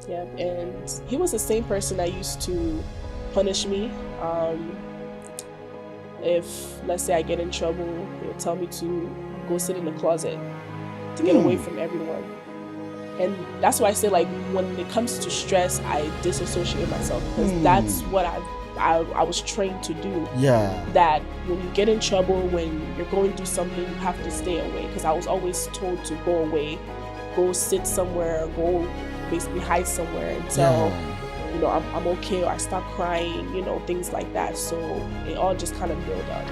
Yeah, and he was the same person that used to punish me. If, let's say, I get in trouble, he would tell me to go sit in the closet to get away from everyone. And that's why I say, like, when it comes to stress, I disassociate myself, because that's what I was trained to do. Yeah. That when you get in trouble, when you're going through something, you have to stay away. Because I was always told to go away, go sit somewhere, go basically hide somewhere until I'm okay, or I stop crying, things like that. So it all just kind of built up.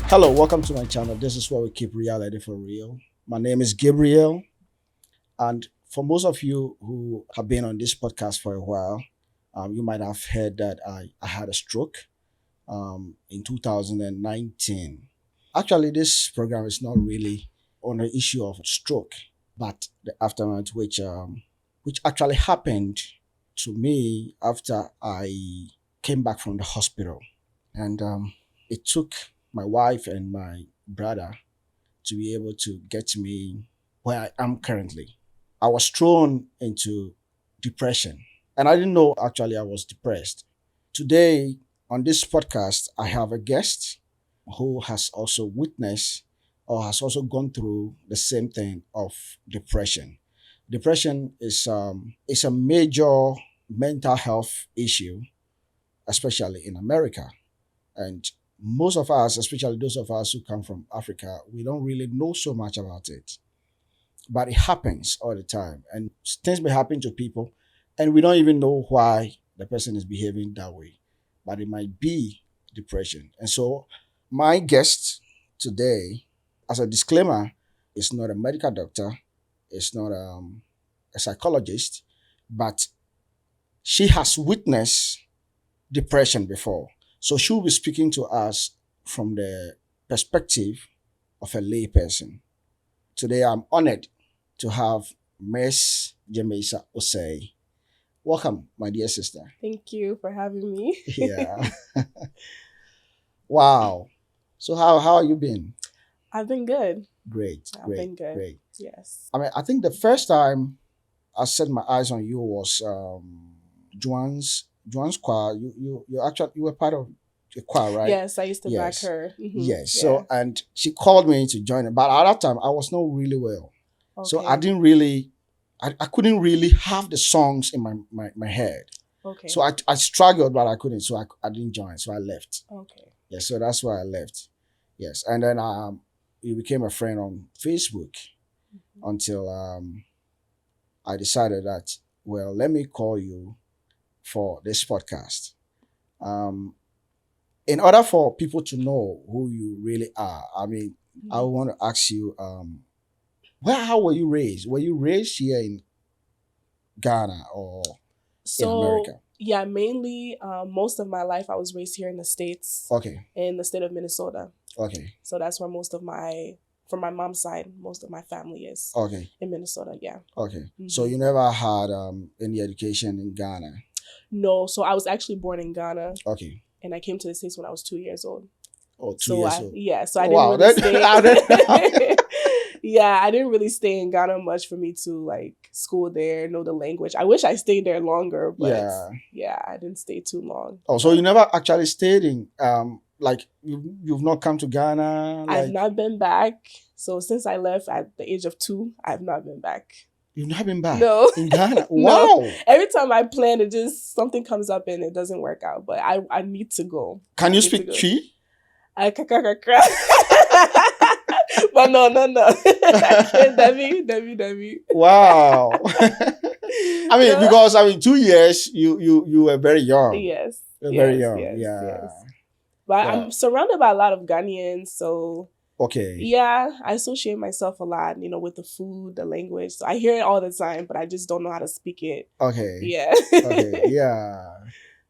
Hello, welcome to my channel. This is where we keep reality for real. My name is Gabriel, and for most of you who have been on this podcast for a while, you might have heard that I had a stroke in 2019. Actually, this program is not really on the issue of stroke, but the aftermath, which actually happened to me after I came back from the hospital, and it took my wife and my brother to be able to get me where I am currently. I was thrown into depression, and I didn't know actually I was depressed. Today on this podcast, I have a guest who has also witnessed or has also gone through the same thing of depression. Depression is a major mental health issue, especially in America. And most of us, especially those of us who come from Africa, we don't really know so much about it. But it happens all the time. And things may happen to people, and we don't even know why the person is behaving that way. But it might be depression. And so my guest today, as a disclaimer, is not a medical doctor, is not a psychologist, but she has witnessed depression before. So she'll be speaking to us from the perspective of a lay person. Today, I'm honored to have Miss Jamesa Osei. Welcome, my dear sister. Thank you for having me. Yeah. Wow. So how are you been? I've been good. Great. I've been good. Great. Yes. I mean, I think the first time I set my eyes on you was Juan's choir. You were part of the choir, right? Yes, I used to Yes. back her. Yes. Yeah. So, and she called me to join it, but at that time I was not really well. So I didn't really, I couldn't really have the songs in my head. Okay. So I struggled, but I couldn't. So I didn't join. So I left. Okay. Yeah. So that's why I left. Yes. And then we became a friend on Facebook until I decided that, well, let me call you for this podcast. In order for people to know who you really are, I mean, I want to ask you, how were you raised? Were you raised here in Ghana or in America? Yeah, mainly most of my life I was raised here in the States. Okay. In the state of Minnesota. Okay. So that's where from my mom's side, most of my family is. Okay. In Minnesota, yeah. Okay. So you never had any education in Ghana? No, so I was actually born in Ghana. Okay. And I came to the States when I was 2 years old. Oh, 2 years old. Yeah, so I didn't really stay. Yeah, I didn't really stay in Ghana much for me to like school there, know the language. I wish I stayed there longer, but yeah, I didn't stay too long. Oh, so you never actually stayed in like you've not come to Ghana? I've not been back. So since I left at the age of 2, I've not been back. You've not been back? No. In Ghana? Wow. No. Every time I plan, it just something comes up and it doesn't work out. But I need to go. Can you speak Chi? But no. Debbie. Wow. I mean, because 2 years, you were very young. Yes. Very young. Yes, yeah. Yes. But I'm surrounded by a lot of Ghanaians, so okay. Yeah, I associate myself a lot, with the food, the language. So I hear it all the time, but I just don't know how to speak it. Okay. Yeah. Okay. Yeah.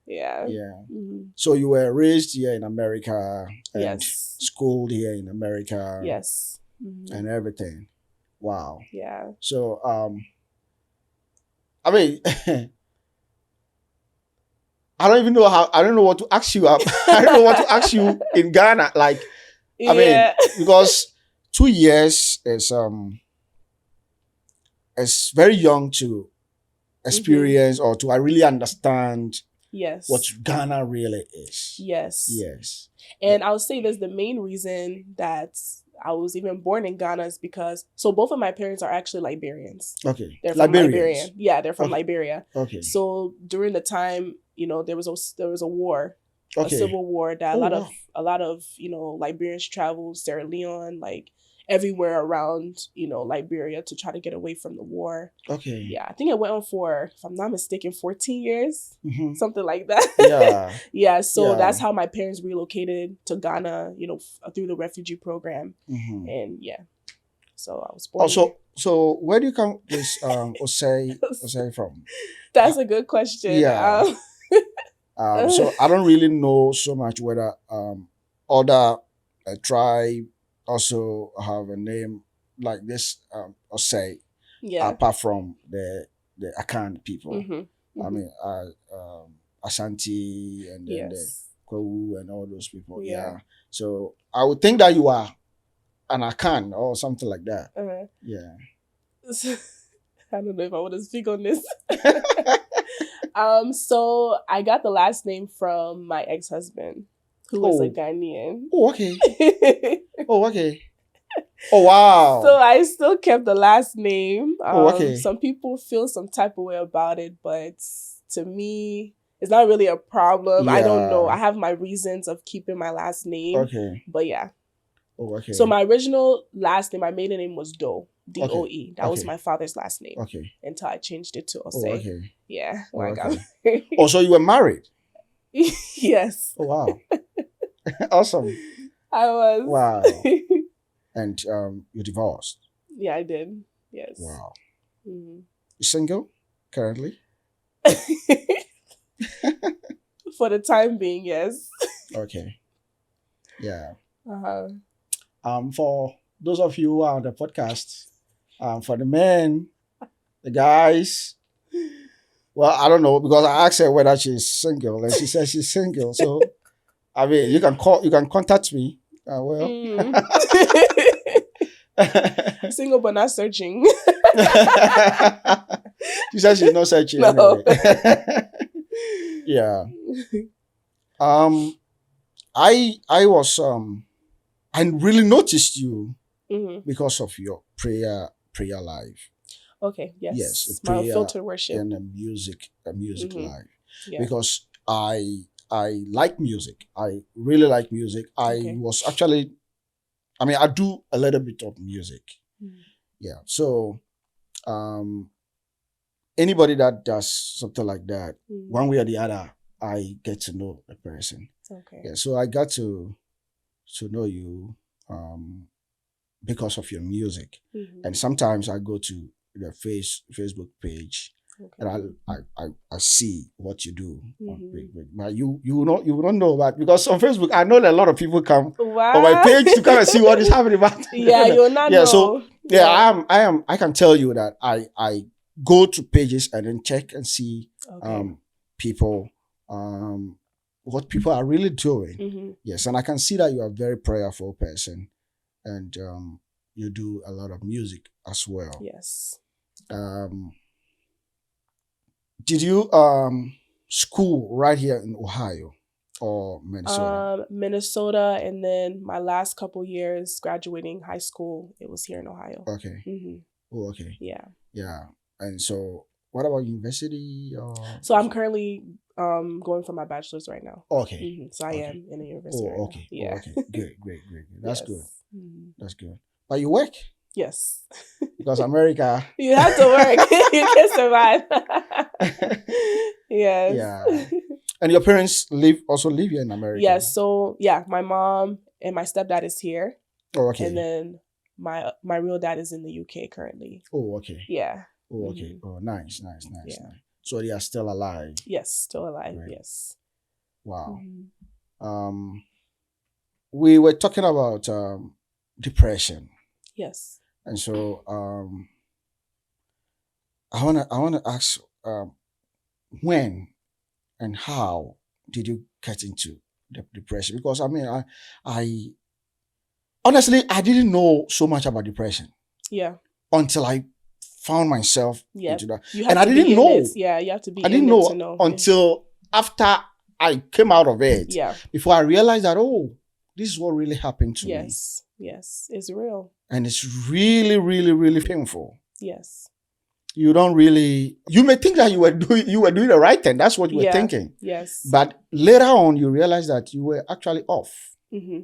Yeah. Yeah. So you were raised here in America and yes. schooled here in America. Yes. And everything. Wow. Yeah. So I mean I don't know what to ask you. I don't know what to ask you in Ghana. Like I mean, Yeah. because 2 years is very young to Hmm. experience or to really understand what Yes. Ghana really is. Yes. Yes. Yeah. And I'll say this, the main reason that I was even born in Ghana is because so both of my parents are actually Liberians. Okay. They're from Liberia. Liberians. Yeah, they're from Okay. Liberia. Okay. So during the time, there was a war, a Okay. civil war that Oh wow. a lot of, Liberians traveled Sierra Leone, like everywhere around, Liberia to try to get away from the war. Okay. Yeah, I think it went on for, if I'm not mistaken, 14 years, Mm-hmm. something like that. Yeah. Yeah, so Yeah. that's how my parents relocated to Ghana, through the refugee program. Mm-hmm. And yeah, so I was born here. So where do you come this Osei from? That's a good question. Yeah. So I don't really know so much whether other tribe also have a name like this Osei Yeah. apart from the Akan people. Hmm. I mean, Ashanti and then the Yes. Kwawu and all those people. Yeah. Yeah. So I would think that you are an Akan or something like that. Yeah. I don't know if I want to speak on this. So I got the last name from my ex-husband, who was a Oh. Ghanaian. Oh, okay. Oh, okay. Oh, wow. So I still kept the last name. Oh, okay. Some people feel some type of way about it, but to me, it's not really a problem. I don't know. Yeah. I have my reasons of keeping my last name. Okay. But yeah. Oh, okay. So my original last name, my maiden name was Doe. Doe. Okay. That was Okay. my father's last name. Okay. Until I changed it to Oh, Osei. okay. Yeah. Oh, Like okay. Oh, so you were married? Yes. Oh, wow. Awesome. I was. Wow. And you divorced? Yeah, I did. Yes. Wow. Mhm. You single currently? For the time being, yes. Okay. Yeah. Uh-huh. For those of you who are on the podcast, for the men, the guys, well, I don't know because I asked her whether she's single and she says she's single. So I mean, you can contact me. Single but not searching. She says she's not searching No. anyway. Yeah. I was I really noticed you because of your prayer life. Okay. Yes. Yes, My prayer filtered worship and a music life. Yeah. Because I like music. I really like music. Okay. I was actually, I mean, I do a little bit of music. Yeah. So, anybody that does something like that, one way or the other, I get to know the person. Okay. Yeah. So I got to know you because of your music, and sometimes I go to the Facebook page. Okay. And I see what you do. But you don't know about because on Facebook I know that a lot of people come on my page to come and see what is happening. But yeah, you'll not yeah, know. so I can tell you that I go to pages and then check and see people what people are really doing. Yes, and I can see that you are a very prayerful person, and you do a lot of music as well. Yes. Did you school right here in Ohio or Minnesota? Minnesota, and then my last couple years graduating high school, it was here in Ohio. Okay. Oh, okay. Yeah. Yeah. And so, what about university? So I'm currently going for my bachelor's right now. Okay. So I am in a university. Oh, okay. Right now. Yeah. Oh, okay. Great. That's yes. good. That's good. But you work? Yes. Because America. You have to work. You can survive. Yes. Yeah. And your parents also live here in America? Yes. So yeah, my mom and my stepdad is here. Oh, okay. And then my real dad is in the UK currently. Oh, okay. Yeah. Oh, okay. Oh, nice. Yeah. So they are still alive? Yes, still alive. Right. Yes. Wow. We were talking about depression. Yes. And so I wanna ask when and how did you get into the depression? Because I mean honestly, I didn't know so much about depression Yeah. until I found myself Yeah. into that. You have And I to be didn't in know. it. Yeah, you have to be I didn't in it to know know. until after I came out of it. Yeah. Before I realized that, oh, this is what really happened to me. Yes. Yes. It's real. And it's really, really, really painful. Yes. You don't really, you may think that you were doing the right thing. That's what you were thinking. Yes. But later on, you realize that you were actually off. Mm-hmm.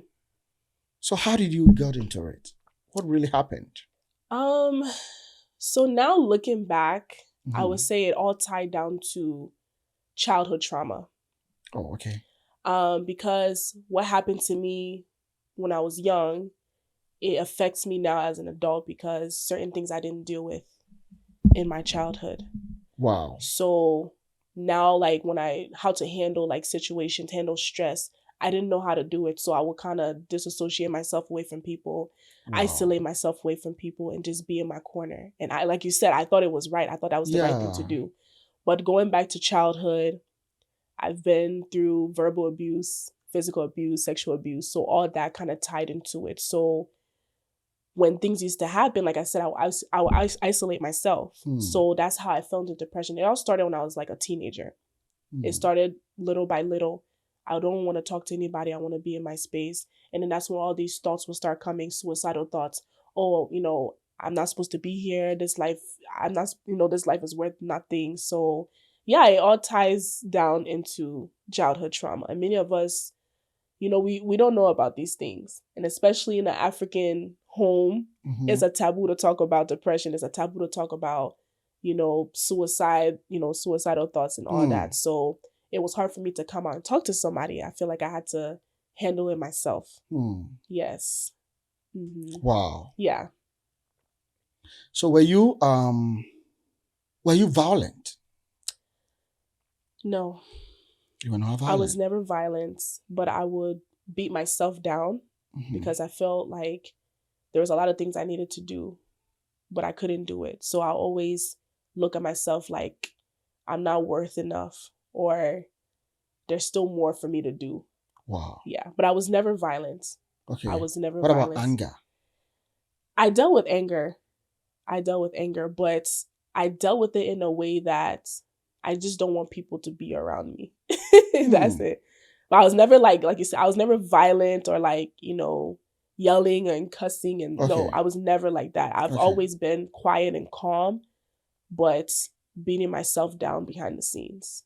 So how did you get into it? What really happened? So now looking back, I Mhm. would say it all tied down to childhood trauma. Oh, okay. Because what happened to me when I was young, it affects me now as an adult because certain things I didn't deal with in my childhood. Wow. So now, like how to handle like situations, handle stress, I didn't know how to do it. So I would kind of disassociate myself away from people, isolate myself away from people, and just be in my corner. And I, like you said, I thought it was right. I thought that was the right thing to do. But going back to childhood, I've been through verbal abuse, physical abuse, sexual abuse. So all that kind of tied into it. So when things used to happen, like I said, I would isolate myself. So that's how I fell into depression. It all started when I was like a teenager. It started little by little. I don't want to talk to anybody. I want to be in my space. And then that's when all these thoughts will start coming, suicidal thoughts. Oh, I'm not supposed to be here. This life, this life is worth nothing. So yeah, it all ties down into childhood trauma. And many of us, we don't know about these things. And especially in an African home, it's a taboo to talk about depression. It's a taboo to talk about, suicide, suicidal thoughts and all that. So it was hard for me to come out and talk to somebody. I feel like I had to handle it myself. Yes. Mm-hmm. Wow. Yeah. So were you violent? No. You were not violent? I was never violent, but I would beat myself down because I felt like there was a lot of things I needed to do, but I couldn't do it. So I always look at myself like I'm not worth enough or there's still more for me to do. Wow. Yeah, but I was never violent. Okay. I was never violent. What about anger? I dealt with anger, but I dealt with it in a way that I just don't want people to be around me. That's it. But I was never like you said, I was never violent or like, yelling and cussing. And no, I was never like that. I've always been quiet and calm, but beating myself down behind the scenes.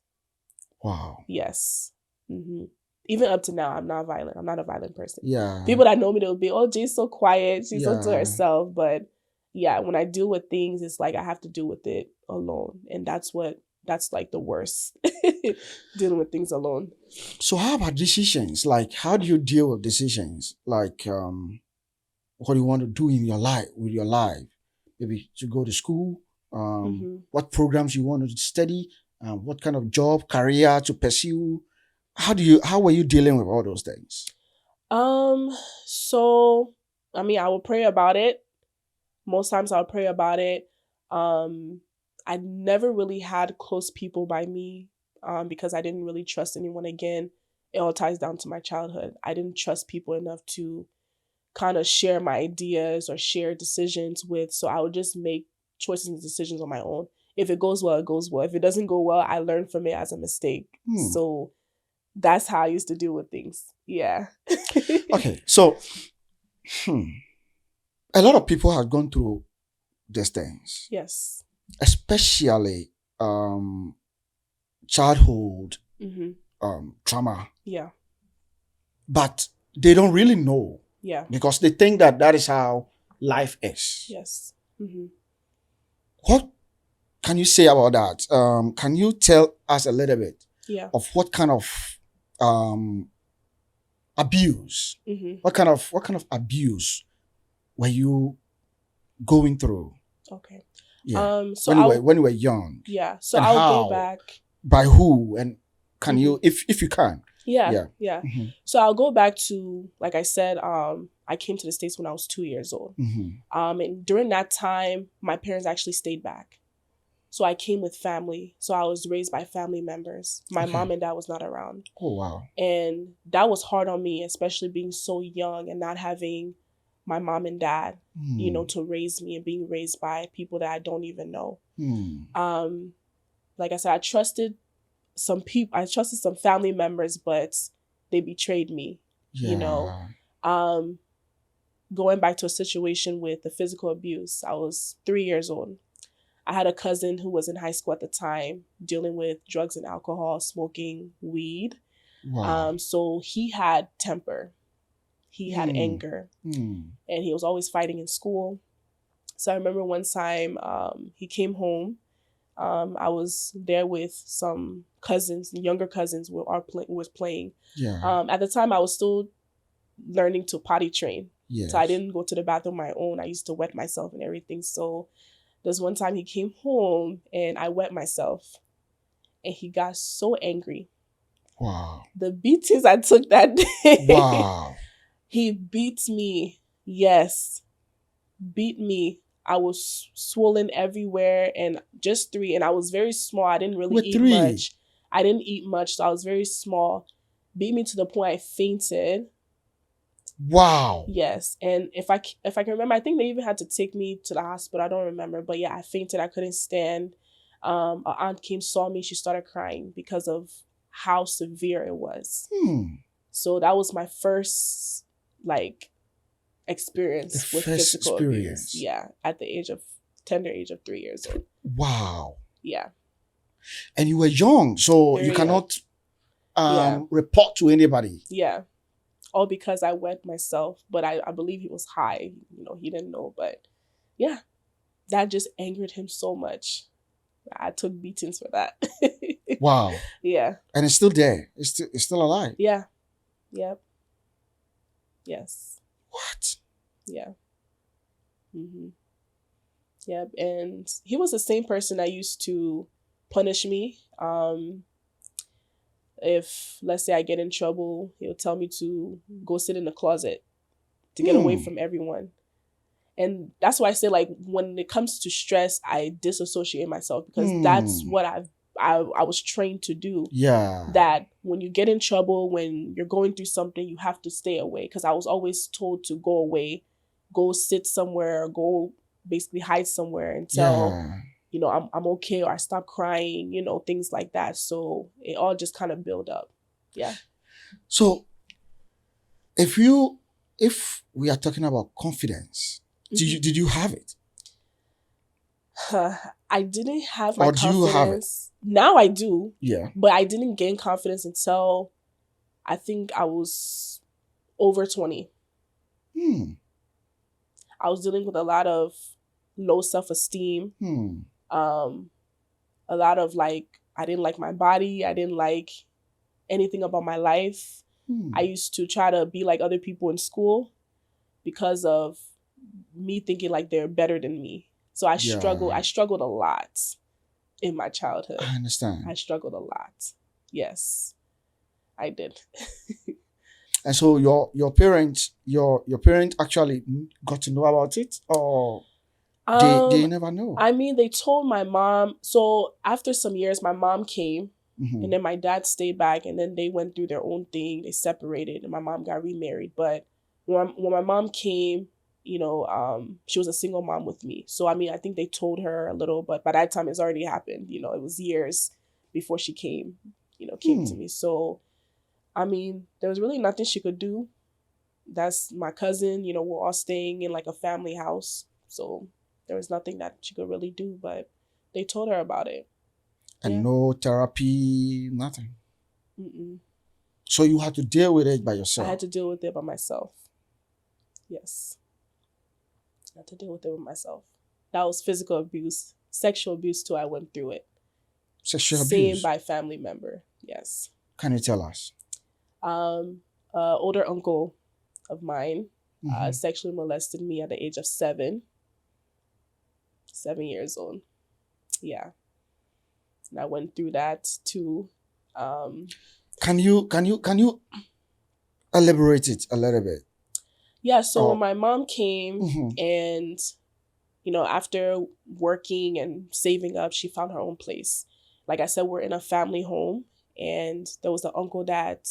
Wow. Yes. Mm-hmm. Even up to now, I'm not violent. I'm not a violent person. Yeah. People that know me, they'll be, oh, Jay's so quiet. She's so to herself. But yeah, when I deal with things, it's like I have to deal with it alone. And that's like the worst, dealing with things alone. So how about decisions? Like, how do you deal with decisions? Like, what do you want to do in your life, with your life? Maybe to go to school, what programs you want to study, what kind of job, career to pursue. How were you dealing with all those things? So, I mean, I would pray about it. Most times I would pray about it. I never really had close people by me, because I didn't really trust anyone. Again, it all ties down to my childhood. I didn't trust people enough to kind of share my ideas or share decisions with. So I would just make choices and decisions on my own. If it goes well, it goes well. If it doesn't go well, I learn from it as a mistake. So that's how I used to deal with things. Yeah. Okay. So, a lot of people have gone through these things. Yes. Especially childhood trauma. Yeah. But they don't really know. Yeah. Because they think that is how life is. Yes. What can you say about that? Can you tell us a little bit of what kind of abuse? What kind of abuse were you going through? Okay. Yeah. So when you were young. Yeah. So I'll go back. By who? And can you, if you can? Yeah. So I'll go back to, like I said, I came to the States when I was 2 years old. And during that time, my parents actually stayed back. So I came with family. So I was raised by family members. My mom and dad was not around. Oh, wow. And that was hard on me, especially being so young and not having my mom and dad, Hmm. to raise me and being raised by people that I don't even know. Hmm. Like I said, I trusted some people, I trusted some family members, but they betrayed me, you know. Yeah. Um, Going back to a situation with the physical abuse, I was 3 years old. I had a cousin who was in high school at the time dealing with drugs and alcohol, smoking weed. Wow. So he had temper, he had Hmm. anger, Hmm. and he was always fighting in school. So I remember one time he came home. I was there with some cousins, younger cousins, was playing. Yeah. At the time, I was still learning to potty train, so I Yes. didn't go to the bathroom on my own. I used to wet myself and everything. So there's one time he came home and I wet myself, and he got so angry. Wow. The beatings I took that day, Wow. he beat me. Yes, beat me. I was swollen everywhere, and just three. And I was very small. I didn't really With eat three. much. I didn't eat much, so I was very small. Beat me to the point I fainted. Wow. Yes, and if I can remember, I think they even had to take me to the hospital. I don't remember, but yeah, I fainted. I couldn't stand. An aunt came, saw me. She started crying because of how severe it was. Hmm. So that was my first like The experience with first physical abuse. experience. Yeah, at the tender age of 3 years old. Wow. Yeah, And you were young, so you very young. cannot Yeah, report to anybody. yeah. All because I wet myself, but I believe he was high. He didn't know, but yeah, that just angered him so much. I took beatings for that. Wow. Yeah, And it's still there. It's still alive. yeah, yep, yes, What? yeah, hmm yep. And he was the same person that used to punish me. If let's say I get in trouble, he'll tell me to go sit in the closet to get away Hmm. from everyone. And that's why I say, like, when it comes to stress, I disassociate myself, because that's Hmm. what I was trained to do. Yeah. That when you get in trouble, when you're going through something, you have to stay away. Because I was always told to go away, go sit somewhere, go basically hide somewhere until Yeah. I'm okay, or I stop crying, things like that. So it all just kind of build up. Yeah. So if we are talking about confidence, did you have it? I didn't have my Or do you have it? confidence. Now I do, Yeah. but I didn't gain confidence until I think I was over 20. Hmm. I was dealing with a lot of low self-esteem, Hmm. um, a lot of like, I didn't like my body. I didn't like anything about my life. Hmm. I used to try to be like other people in school because of me thinking like they're better than me. So I Yeah. struggled a lot in my childhood. I understand. I struggled a lot. Yes, I did. And so your parent actually got to know about it, or they Um, never know. I mean, they told my mom. So after some years, my mom came, Mhm. and then my dad stayed back, and then they went through their own thing. They separated, and my mom got remarried. But when my mom came, she was a single mom with me. So I mean, I think they told her a little, but by that time, it's already happened. It was years before she came Hmm. to me. So I mean, there was really nothing she could do. That's my cousin. We're all staying in like a family house, so there was nothing that she could really do. But they told her about it. And Yeah. no therapy, nothing. Mm-mm. So you had to deal with it by I yourself. had to deal with it by myself. Yes, I had to deal with it with myself. That was physical abuse, sexual abuse too. I went through it. Sexual Same abuse. by family member. Yes. Can you tell us? Older uncle of mine Mhm. sexually molested me at the age of 7. 7 years old. Yeah. And I went through that too. Can you elaborate it a little bit? Yeah, so when Oh. my mom came Mhm. and, after working and saving up, she found her own place. Like I said, we're in a family home, and there was an uncle that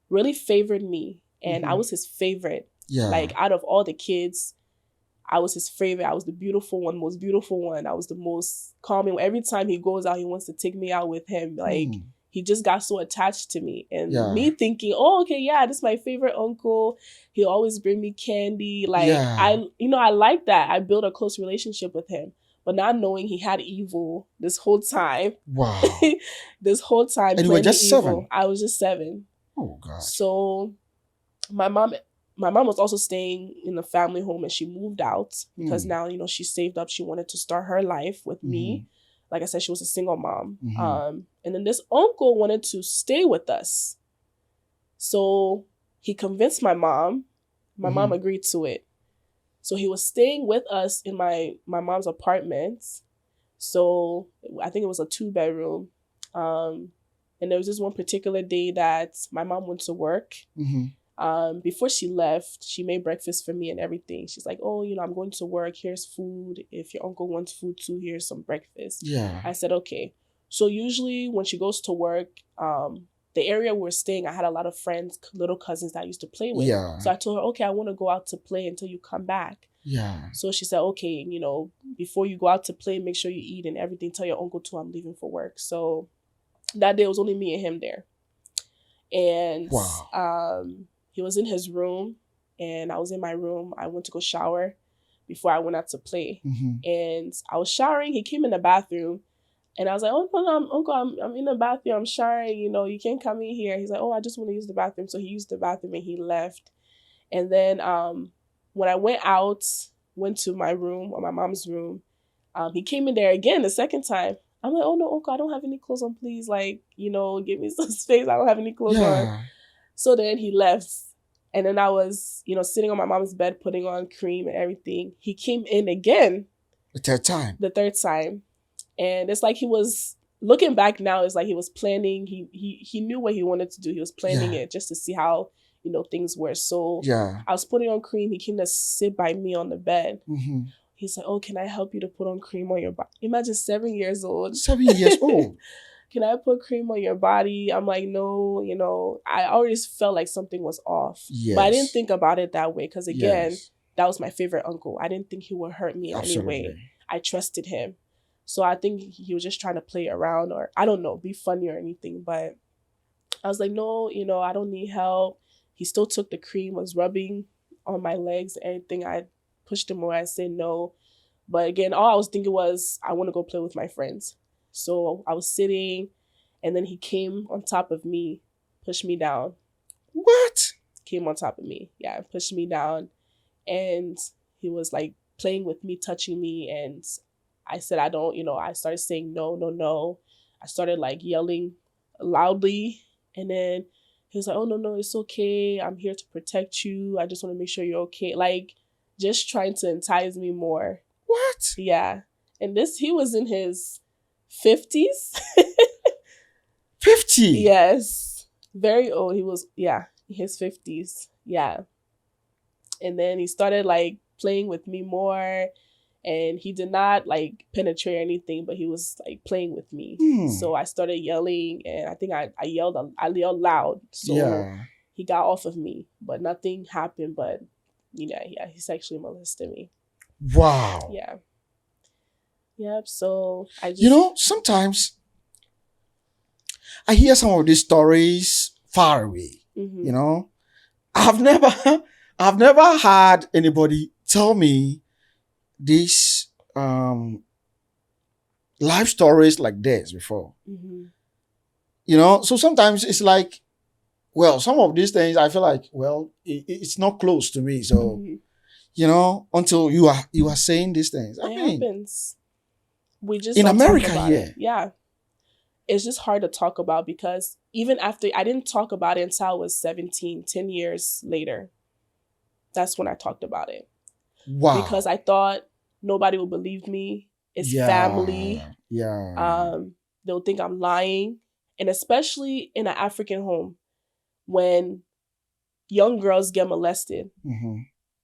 really favored me, and I Mhm. was his favorite. Yeah. Like out of all the kids, I was his favorite. I was the beautiful one, most beautiful one. I was the most calming. Every time he goes out, he wants to take me out with him. Like Mm. he just got so attached to me. And Yeah. me thinking, oh, okay, yeah, this is my favorite uncle. He'll always bring me candy. Like Yeah. I like that. I built a close relationship with him. But not knowing he had evil this whole time. Wow. This whole time And you were planning just evil. 7. I was just 7. Oh God. So my mom was also staying in a family home, and she moved out because now, she saved up. She wanted to start her life with me. Like I said, she was a single mom. And then this uncle wanted to stay with us. So he convinced my mom. My mom agreed to it. So he was staying with us in my mom's apartment. So I think it was a 2-bedroom. And there was this one particular day that my mom went to work. Before she left, she made breakfast for me and everything. She's like, oh, I'm going to work. Here's food. If your uncle wants food too, here's some breakfast. Yeah. I said, okay. So usually when she goes to work, the area we're staying, I had a lot of friends, little cousins that I used to play with. Yeah. So I told her, okay, I want to go out to play until you come back. Yeah. So she said, okay, before you go out to play, make sure you eat and everything. Tell your uncle too, I'm leaving for work. So that day it was only me and him there. And wow. He was in his room and I was in my room. I went to go shower before I went out to play. And I was showering. He came in the bathroom and I was like, oh, no, Uncle, I'm in the bathroom. I'm showering. You can't come in here. He's like, oh, I just want to use the bathroom. So he used the bathroom and he left. And then when I went to my room or my mom's room, he came in there again the second time. I'm like, oh, no, Uncle, I don't have any clothes on. Please, give me some space. I don't have any clothes on. So then he left. And then I was, sitting on my mom's bed, putting on cream and everything. He came in again. The third time. And it's like he was, looking back now, it's like he was planning. He knew what he wanted to do. He was planning it just to see how, things were. So I was putting on cream. He came to sit by me on the bed. He's like, oh, can I help you to put on cream on your body? Imagine 7 years old. 7 years old. Can I put cream on your body? I'm like, no, I already felt like something was off. Yes. But I didn't think about it that way because, again, that was my favorite uncle. I didn't think he would hurt me in any way. I trusted him. So I think he was just trying to play around or, I don't know, be funny or anything. But I was like, no, I don't need help. He still took the cream, was rubbing on my legs, everything. I pushed him away. I said no. But again, all I was thinking was, I want to go play with my friends. So I was sitting, and then he came on top of me, pushed me down. What? Came on top of me. Yeah, pushed me down. And he was like playing with me, touching me. And I said, I don't, I started saying no, no, no. I started like yelling loudly. And then he was like, oh, no, no, it's okay. I'm here to protect you. I just want to make sure you're okay. Like, just trying to entice me more. What? Yeah. And he was in his 50s. 50? Yes. Very old. He was, in his 50s. Yeah. And then he started like playing with me more. And he did not like penetrate or anything, but he was like playing with me. So I started yelling, and I think I yelled loud. So he got off of me, but nothing happened. But he sexually molested me. Wow. Yeah. Yep. So I just, sometimes I hear some of these stories far away. I've never had anybody tell me these life stories like this before. So sometimes it's like, well, some of these things I feel like, well, it's not close to me. So, until you are saying these things. It happens. We just in don't America, talk about it. Yeah. It's just hard to talk about because even after, I didn't talk about it until I was 17, 10 years later. That's when I talked about it. Wow. Because I thought nobody will believe me. It's family. Yeah. They'll think I'm lying. And especially in an African home, when young girls get molested,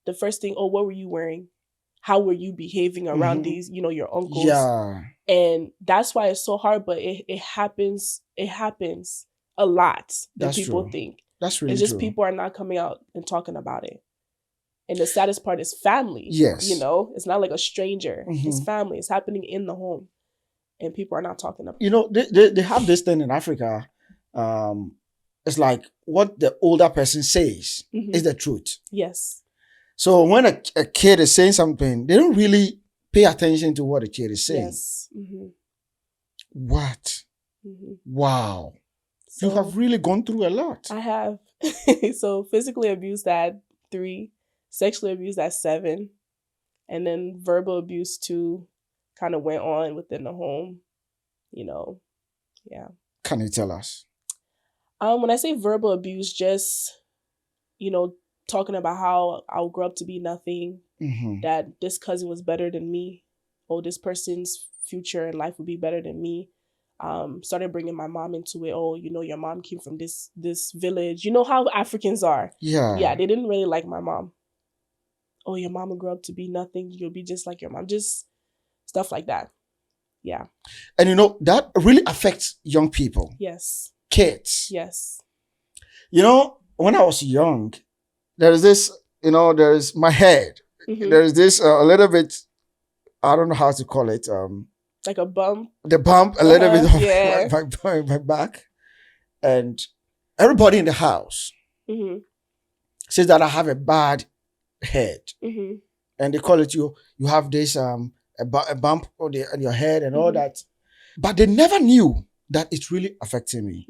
the first thing, oh, what were you wearing? How were you behaving around these, your uncles? Yeah. And that's why it's so hard, but it happens a lot than people think. That's really It's just true. people are not coming out and talking about it. And the saddest part is family. Yes. You know, it's not like a stranger. It's Mhm. family. It's happening in the home. And people are not talking about it. You know, they have this thing in Africa. It's like what the older person says is the truth. Yes. So when a kid is saying something, they don't really pay attention to what the kid is saying. Yes. What? Wow. So, you have really gone through a lot. I have. So physically abused at 3, sexually abused at 7, and then verbal abuse too kind of went on within the home. You know, yeah. Can you tell us? When I say verbal abuse, just, you know, talking about how I'll grow up to be nothing, that this cousin was better than me, or this person's future in life would be better than me. Started bringing my mom into it. Oh, you know, your mom came from this village. You know how Africans are. Yeah, they didn't really like my mom. Oh, your mom will grow up to be nothing. You'll be just like your mom. Just stuff like that. Yeah. And you know, that really affects young people. Yes. Kids. Yes. You know, when I was young, there's this, you know, there's my head. There's this a little bit, I don't know how to call it. Like a bump. The bump, a little bit of my back. And everybody in the house says that I have a bad head. And they call it you have this a bump on your head and all that. But they never knew that it's really affecting me.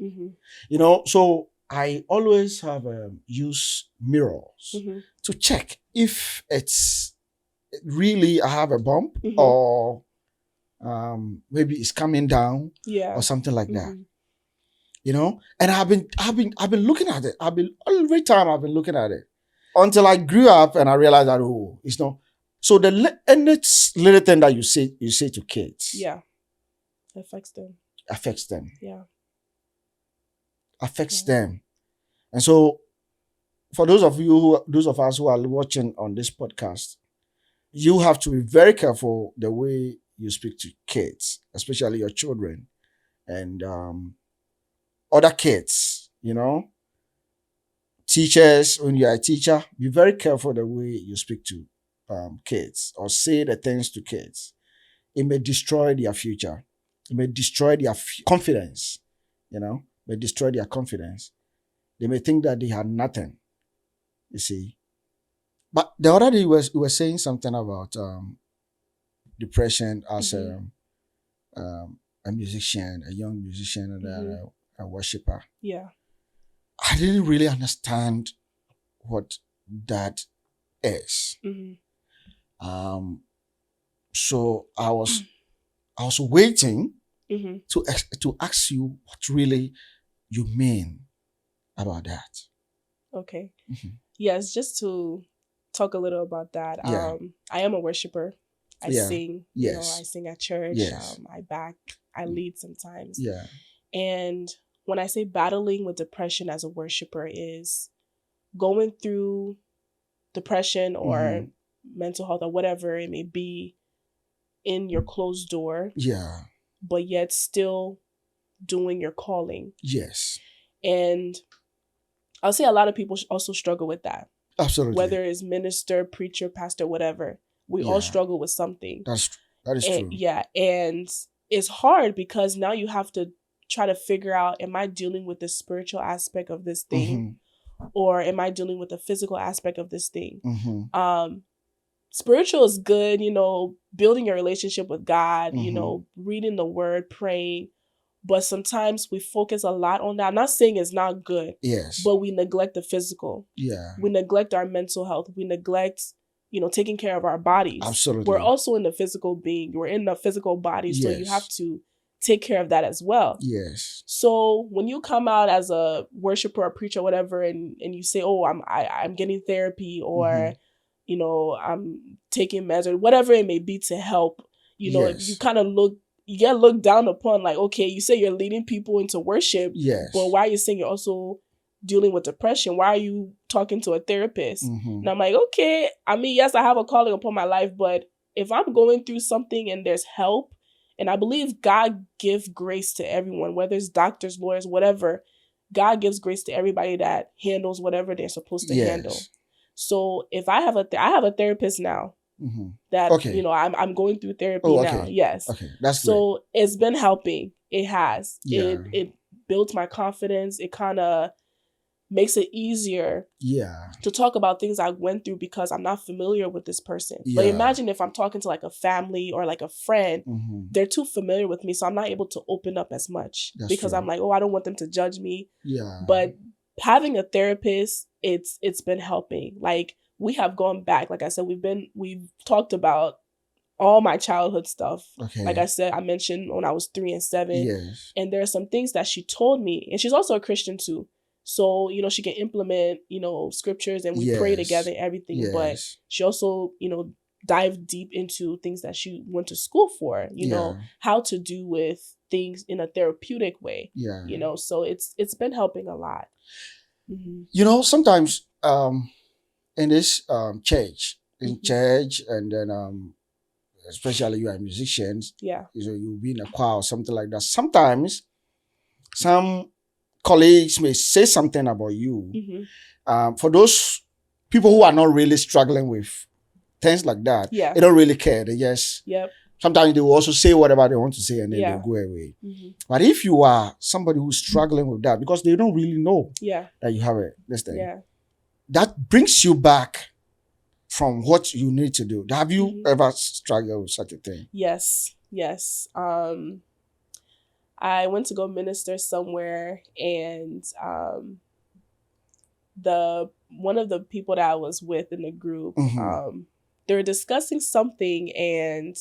You know, so I always have used mirrors to check if it's really I have a bump or maybe it's coming down or something like that. You know, and I've been looking at it. Every time I've been looking at it until I grew up and I realized that it's not. So and it's little thing that you say to kids. Yeah, affects them. Affects them. Yeah. Affects them. And so for those of us who are watching on this podcast, you have to be very careful the way you speak to kids, especially your children and other kids, you know. Teachers, when you are a teacher, be very careful the way you speak to kids or say the things to kids. It may destroy their future. It may destroy their confidence, you know, may destroy their confidence. They may think that they had nothing, you see. But the other day we were saying something about depression as a musician, a young musician and a worshiper. Yeah. I didn't really understand what that is. So I was waiting to ask you what really you mean about that. Okay. Yes, just to talk a little about that. I am a worshiper. I sing. You know, I sing at church. I lead sometimes. Yeah. And when I say battling with depression as a worshiper is going through depression or mental health or whatever it may be in your closed door. Yeah. But yet still doing your calling. Yes. And I'll say a lot of people also struggle with that. Absolutely. Whether it's minister, preacher, pastor, whatever. We all struggle with something. That is true. Yeah. And it's hard because now you have to try to figure out, am I dealing with the spiritual aspect of this thing? Or am I dealing with the physical aspect of this thing? Spiritual is good, you know, building your relationship with God, you know, reading the word, praying. But sometimes we focus a lot on that. I'm not saying it's not good. Yes. But we neglect the physical. Yeah. We neglect our mental health. We neglect, you know, taking care of our bodies. Absolutely. We're also in the physical being. We're in the physical body. So you have to take care of that as well. Yes. So when you come out as a worshiper or preacher or whatever and you say, oh, I'm getting therapy or, you know, I'm taking meds or whatever it may be to help, you know, you kind of you get looked down upon like, okay, you say you're leading people into worship, but why are you saying you're also dealing with depression? Why are you talking to a therapist? And I'm like, okay, I mean, yes, I have a calling upon my life, but if I'm going through something and there's help, and I believe God gives grace to everyone, whether it's doctors, lawyers, whatever, God gives grace to everybody that handles whatever they're supposed to handle. So if I have I have a therapist now Mm-hmm. that, Okay. I'm going through therapy Oh, now. okay. Yes. Okay. That's great. So it's been helping. It has. Yeah. It built my confidence. It kind of makes it easier Yeah. to talk about things I went through because I'm not familiar with this person. But Yeah. imagine if I'm talking to like a family or like a friend, Mm-hmm. they're too familiar with me, so I'm not able to open up as much because true. I'm like, oh, I don't want them to judge me. Yeah. But having a therapist, it's been helping. Like we have gone back. Like I said, we've talked about all my childhood stuff. Okay. Like I said, I mentioned when I was 3 and 7. Yes. And there are some things that she told me, and she's also a Christian too. So, she can implement, scriptures, and we pray Yes. together and everything. Yes. But she also, dived deep into things that she went to school for, how to do with things in a therapeutic way. Yeah. So it's been helping a lot. Sometimes in this church, and then especially you are musicians, you'll be in a choir or something like that. Sometimes some colleagues may say something about you. For those people who are not really struggling with things like that, they don't really care. They just sometimes they will also say whatever they want to say and then they go away. But if you are somebody who's struggling with that, because they don't really know that you have this thing, that brings you back from what you need to do. Have you ever struggled with such a thing? Yes. I went to go minister somewhere, and one of the people that I was with in the group, they were discussing something, and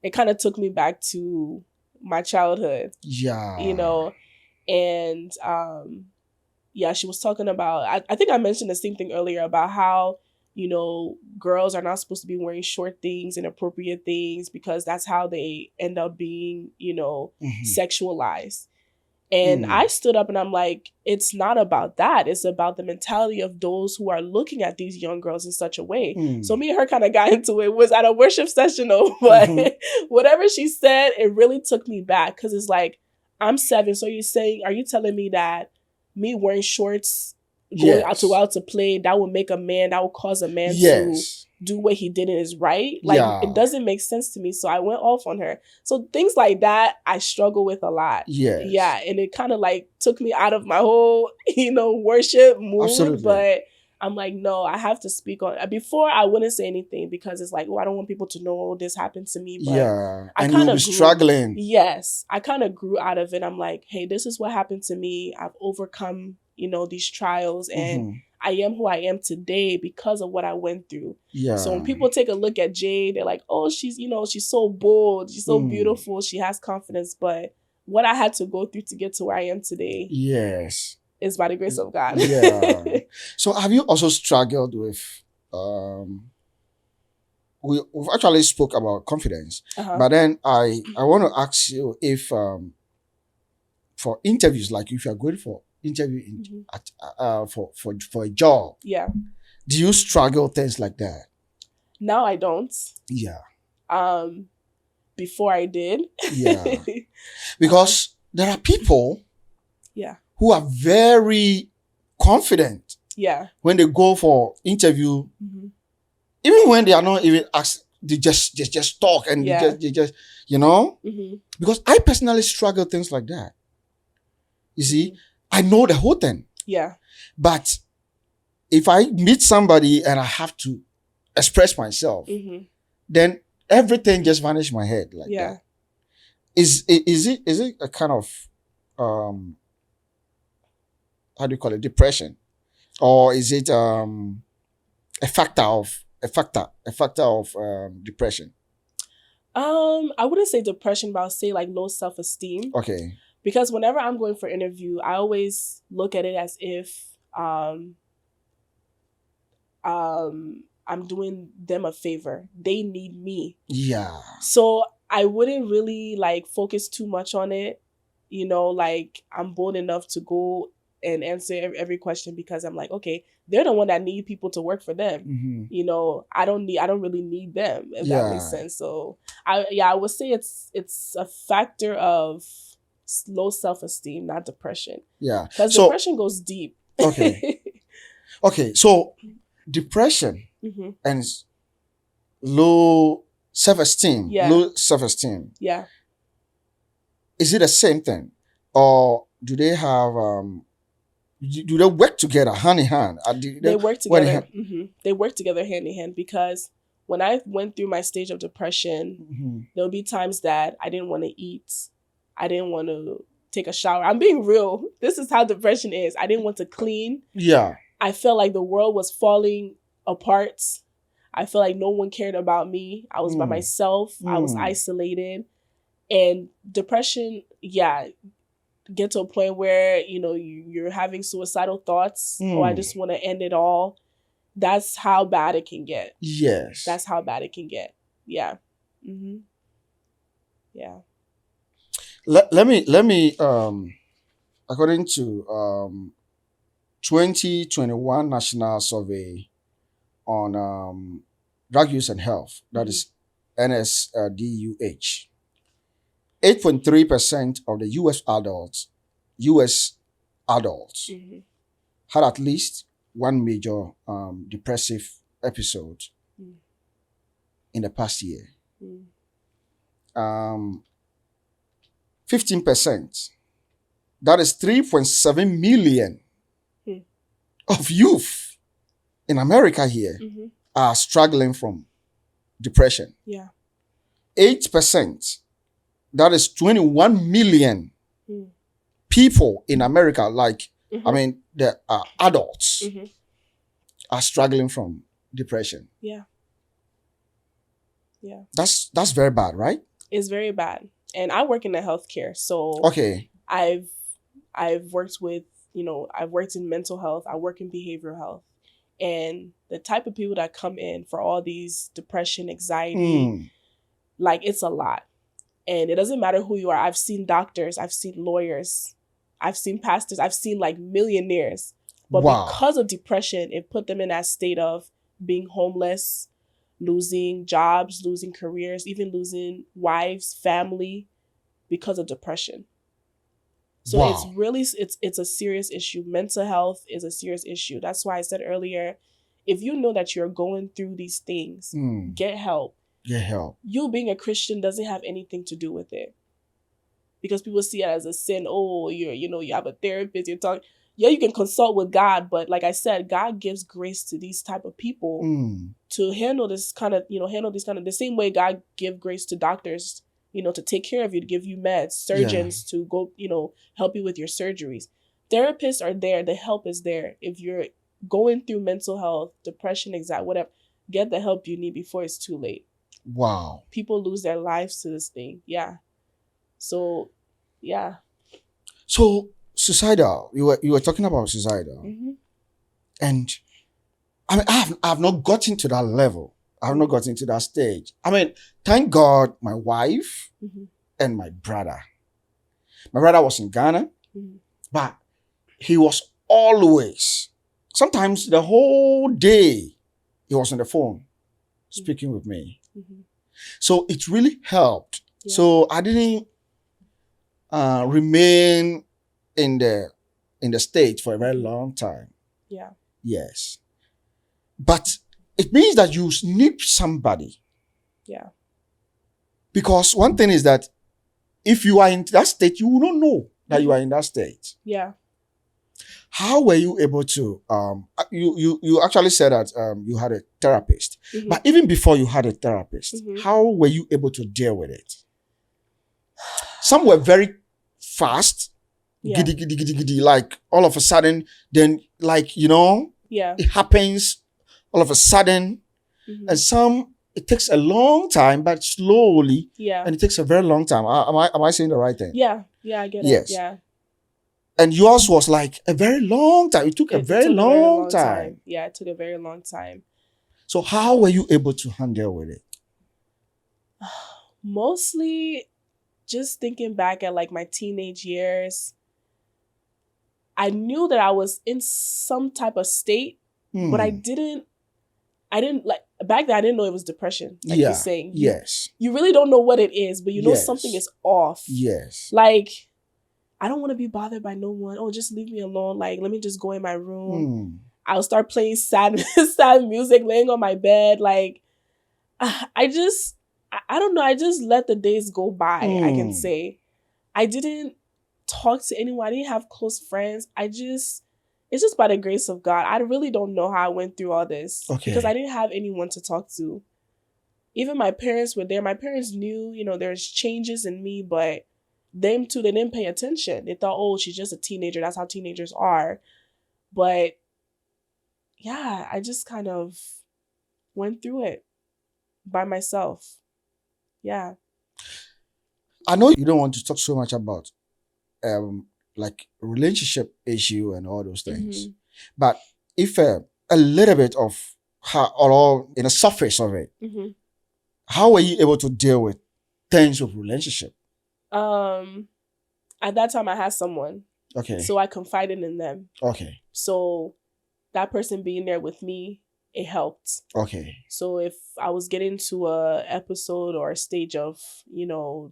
it kind of took me back to my childhood. Yeah. And she was talking about, I think I mentioned the same thing earlier about how, girls are not supposed to be wearing short things, inappropriate things, because that's how they end up being, sexualized. And I stood up and I'm like, it's not about that. It's about the mentality of those who are looking at these young girls in such a way. So me and her kind of got into it. It was at a worship session though, but whatever she said, it really took me back, because it's like, I'm 7. So are you telling me that me wearing shorts, going out to play, that will cause a man to do what he did and is right? Like, it doesn't make sense to me. So I went off on her. So things like that, I struggle with a lot. Yeah. And it kind of like took me out of my whole, worship mood. Absolutely. But I'm like, no, I have to speak on it. Before, I wouldn't say anything because it's like, I don't want people to know this happened to me. But I kind of struggling. Yes. I kind of grew out of it. I'm like, hey, this is what happened to me. I've overcome these trials, and I am who I am today because of what I went through. So when people take a look at Jade, they're like, oh, she's so bold, she's so beautiful, she has confidence. But what I had to go through to get to where I am today, is by the grace of God. So have you also struggled with we've actually spoke about confidence, but then I want to ask you if for interviews, like if you're going for interview for a job, do you struggle things like that? Now I don't. Before I did. Because there are people who are very confident when they go for interview, even when they are not even asked, they just talk and they just because I personally struggle things like that. You see, I know the whole thing. But if I meet somebody and I have to express myself, then everything just vanishes in my head like that. Is it a kind of how do you call it, depression, or is it a factor of depression? I wouldn't say depression, but I'll say like low self-esteem. Okay. Because whenever I'm going for interview, I always look at it as if I'm doing them a favor. They need me. So I wouldn't really like focus too much on it. Like I'm bold enough to go and answer every question because I'm like, okay, they're the one that need people to work for them. I don't really need them, if that makes sense. So I would say it's a factor of low self-esteem, not depression. Because depression goes deep. Okay. So depression Mm-hmm. and low self-esteem, Yeah. low self-esteem, Yeah. is it the same thing, or do they have do they work together hand in hand? They work work in together. hand? They work together hand in hand, because when I went through my stage of depression, Mhm. there'll be times that I didn't want to eat. I didn't want to take a shower. I'm being real. This is how depression is. I didn't want to clean. Yeah. I felt like the world was falling apart. I felt like no one cared about me. I was by myself. I was isolated. And depression, yeah, get to a point where, you're having suicidal thoughts. Oh, I just want to end it all. That's how bad it can get. Yes. That's how bad it can get. Yeah. Mm-hmm. Yeah. Let me according to 2021 national survey on drug use and health, that is NSDUH, 8.3% of the US adults Mm-hmm. had at least one major depressive episode in the past year. 15%, that is 3.7 million of youth in America here are struggling from depression. Yeah. 8%, that is 21 million people in America, like, I mean, the adults are struggling from depression. Yeah. Yeah. That's very bad, right? It's very bad. And I work in the healthcare, so okay. I've worked with, I've worked in mental health. I work in behavioral health, and the type of people that come in for all these depression, anxiety, like, it's a lot. And it doesn't matter who you are. I've seen doctors, I've seen lawyers, I've seen pastors, I've seen like millionaires, but because of depression, it put them in that state of being homeless, losing jobs, losing careers, even losing wives, family, because of depression. So it's really, it's a serious issue. Mental health is a serious issue. That's why I said earlier, if you know that you're going through these things, get help. Get help. You being a Christian doesn't have anything to do with it, because people see it as a sin. Oh, you have a therapist, you're talking. Yeah, you can consult with God, but like I said, God gives grace to these type of people to handle this kind of, the same way God give grace to doctors, to take care of you, to give you meds, surgeons to go, help you with your surgeries. Therapists are there. The help is there. If you're going through mental health, depression, anxiety, whatever, get the help you need before it's too late. Wow. People lose their lives to this thing. Yeah. So, yeah. So, suicidal. You were talking about suicidal, and I mean, I've not gotten to that level. I've not gotten to that stage. I mean, thank God, my wife and my brother. My brother was in Ghana, but he was always, sometimes the whole day, he was on the phone speaking with me. So it really helped. Yeah. So I didn't remain in the state for a very long time. Yeah. Yes. But it means that you need somebody. Yeah. Because one thing is that if you are in that state, you will not know that you are in that state. Yeah. How were you able to you actually said that you had a therapist. But even before you had a therapist, how were you able to deal with it? Some were very fast. Yeah. Giddy, giddy, giddy, giddy, like all of a sudden, then it happens all of a sudden. And some, it takes a long time, but slowly. Yeah. And it takes a very long time. Am I saying the right thing? Yeah. Yeah, I get it. Yeah. And yours was like a very long time. It took a very long time. Yeah, it took a very long time. So how were you able to handle with it? Mostly just thinking back at like my teenage years, I knew that I was in some type of state, but I didn't like, back then I didn't know it was depression. Like you're saying. You really don't know what it is, but you know something is off. Yes. Like, I don't want to be bothered by no one. Oh, just leave me alone. Like, let me just go in my room. I'll start playing sad sad music, laying on my bed. Like I don't know. I just let the days go by. I can say I didn't talk to anyone. I didn't have close friends. It's just by the grace of God. I really don't know how I went through all this because I didn't have anyone to talk to. Even my parents were there. My parents knew, there's changes in me, but them too, they didn't pay attention. They thought, oh, she's just a teenager. That's how teenagers are. But yeah, I just kind of went through it by myself. Yeah. I know you don't want to talk so much about like relationship issue and all those things, but if a little bit of how, or in the surface of it, how were you able to deal with things with relationship? At that time I had someone. Okay. So I confided in them. Okay. So that person being there with me, it helped. Okay. So if I was getting to a episode or a stage of,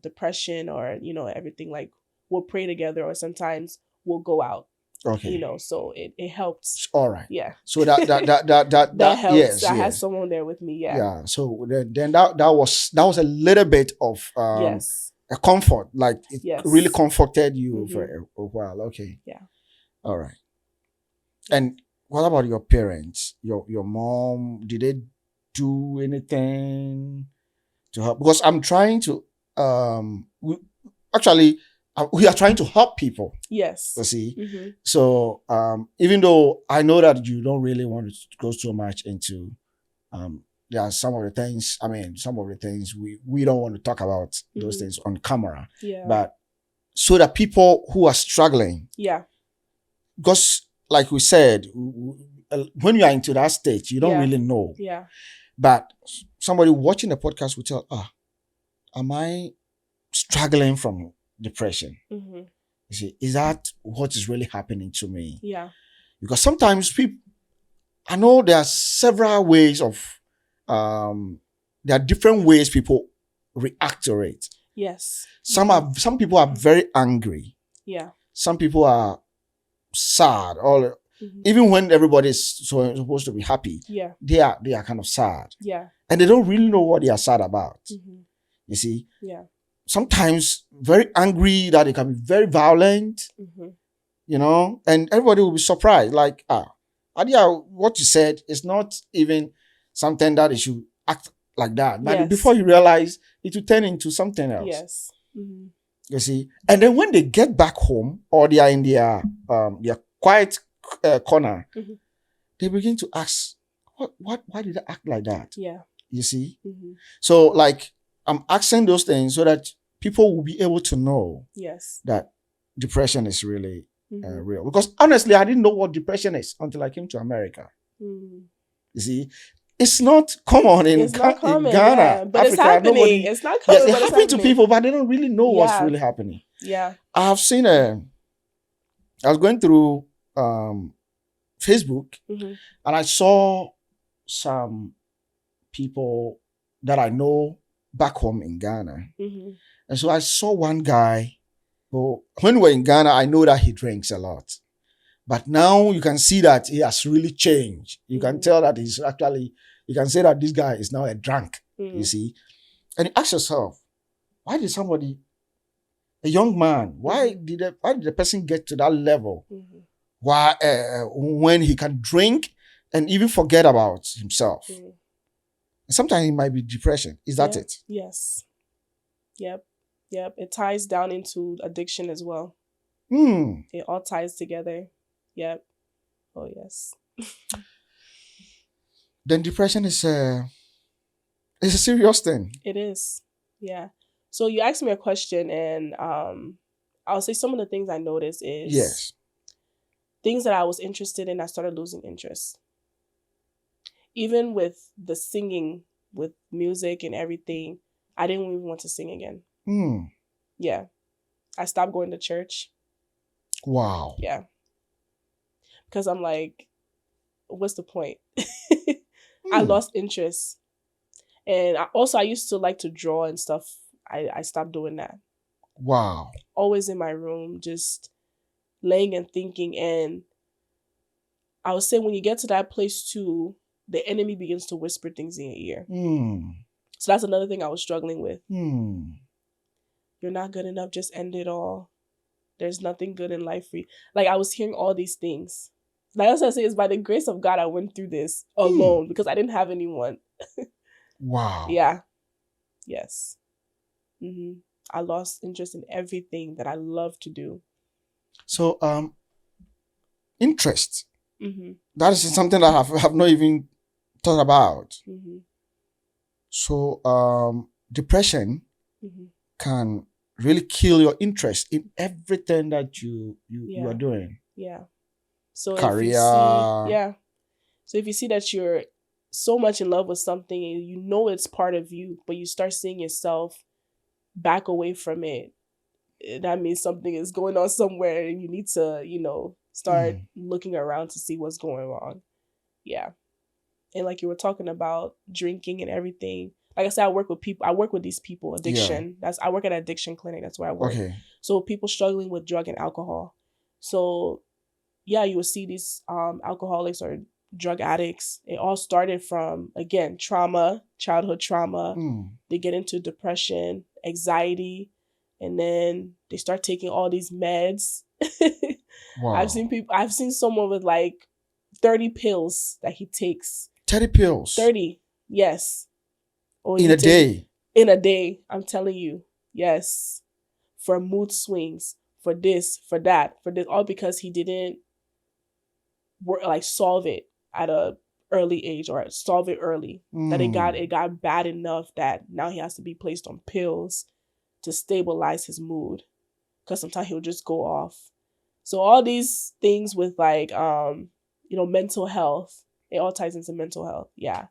depression or, everything, like we'll pray together or sometimes we'll go out. Okay. So it helped. All right. Yeah. So that helps. Yes, I had someone there with me. Yeah. Yeah. So then that was a little bit of yes. a comfort. Like it really comforted you for a while. Okay. Yeah. All right. And what about your parents? Your mom, did they do anything to help? Because I'm trying to we are trying to help people. Yes. You see? So even though I know that you don't really want to go so much into there are some of the things we don't want to talk about those things on camera. Yeah. But so that people who are struggling. Yeah. Because like we said, when you are into that state, you don't really know. Yeah. But somebody watching the podcast will tell, am I struggling from depression? You see, is that what is really happening to me? Yeah. Because sometimes I know there are several ways of, there are different ways people react to it. Yes. Some people are very angry. Yeah. Some people are sad, or even when everybody is supposed to be happy, they are kind of sad. Yeah. And they don't really know what they are sad about. You see? Yeah. Sometimes very angry that they can be very violent, and everybody will be surprised. Like, Adia, what you said is not even something that they should act like that. But before you realize, it will turn into something else. Yes. You see? And then when they get back home or they are in their quiet corner, they begin to ask, why did I act like that? Yeah. You see? So like, I'm asking those things so that people will be able to know that depression is really real. Because honestly, I didn't know what depression is until I came to America. You see? It's not common in Ghana, yeah, but Africa, it's happening. It's not common, it's happening to people, but they don't really know what's really happening. Yeah. I have seen I was going through Facebook and I saw some people that I know back home in Ghana. And so I saw one guy who, when we were in Ghana, I know that he drinks a lot. But now you can see that he has really changed. You can tell that you can say that this guy is now a drunk, you see. And you ask yourself, why did a young man, why did the person get to that level? Why, when he can drink and even forget about himself? Sometimes it might be depression. Is that it? Yes. Yep. It ties down into addiction as well. It all ties together. Yep. Oh, yes. Then depression is a serious thing. It is. Yeah. So you asked me a question, and I'll say some of the things I noticed is things that I was interested in, I started losing interest. Even with the singing, with music and everything, I didn't even want to sing again. Yeah. I stopped going to church. Wow. Yeah. Because I'm like, what's the point? I lost interest. And I used to like to draw and stuff. I stopped doing that. Wow. Always in my room, just laying and thinking. And I would say when you get to that place too, the enemy begins to whisper things in your ear. So that's another thing I was struggling with. You're not good enough, just end it all. There's nothing good in life for you. Like, I was hearing all these things. Like I say, it's by the grace of God I went through this alone because I didn't have anyone. Wow. Yeah. Yes. I lost interest in everything that I love to do. So, interest. That is something that I have not even thought about. So, depression can really kill your interest in everything that you are doing. Yeah. So career. So if you see that you're so much in love with something and you know it's part of you, but you start seeing yourself back away from it, that means something is going on somewhere and you need to, start looking around to see what's going on. Yeah. And like you were talking about drinking and everything. Like I said, I work with these people, addiction. I work at an addiction clinic. That's where I work. Okay. So people struggling with drug and alcohol. So yeah, you will see these alcoholics or drug addicts. It all started from, again, trauma, childhood trauma. They get into depression, anxiety, and then they start taking all these meds. Wow. I've seen someone with like 30 pills that he takes. 30 pills? 30, yes. In a day? In a day, I'm telling you. Yes. For mood swings, for this, for that, for this, all because he didn't solve it at a early age or solve it early. That it got bad enough that now he has to be placed on pills to stabilize his mood, because sometimes he'll just go off. So all these things with mental health, it all ties into mental health. Yeah.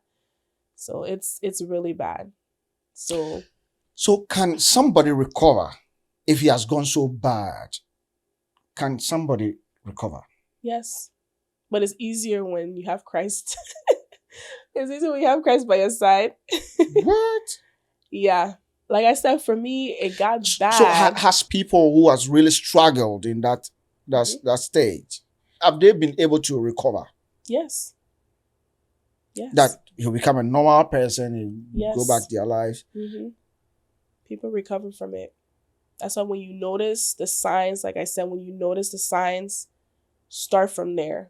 So it's really bad. So can somebody recover if he has gone so bad? Can somebody recover? Yes. But it's easier when you have Christ. It's easier when you have Christ by your side. What? Yeah. Like I said, for me, it got bad. So has people who has really struggled in that stage, have they been able to recover? Yes. Yes. That he'll become a normal person and go back to their lives. People recover from it. That's why when you notice the signs, like I said, when you notice the signs, start from there.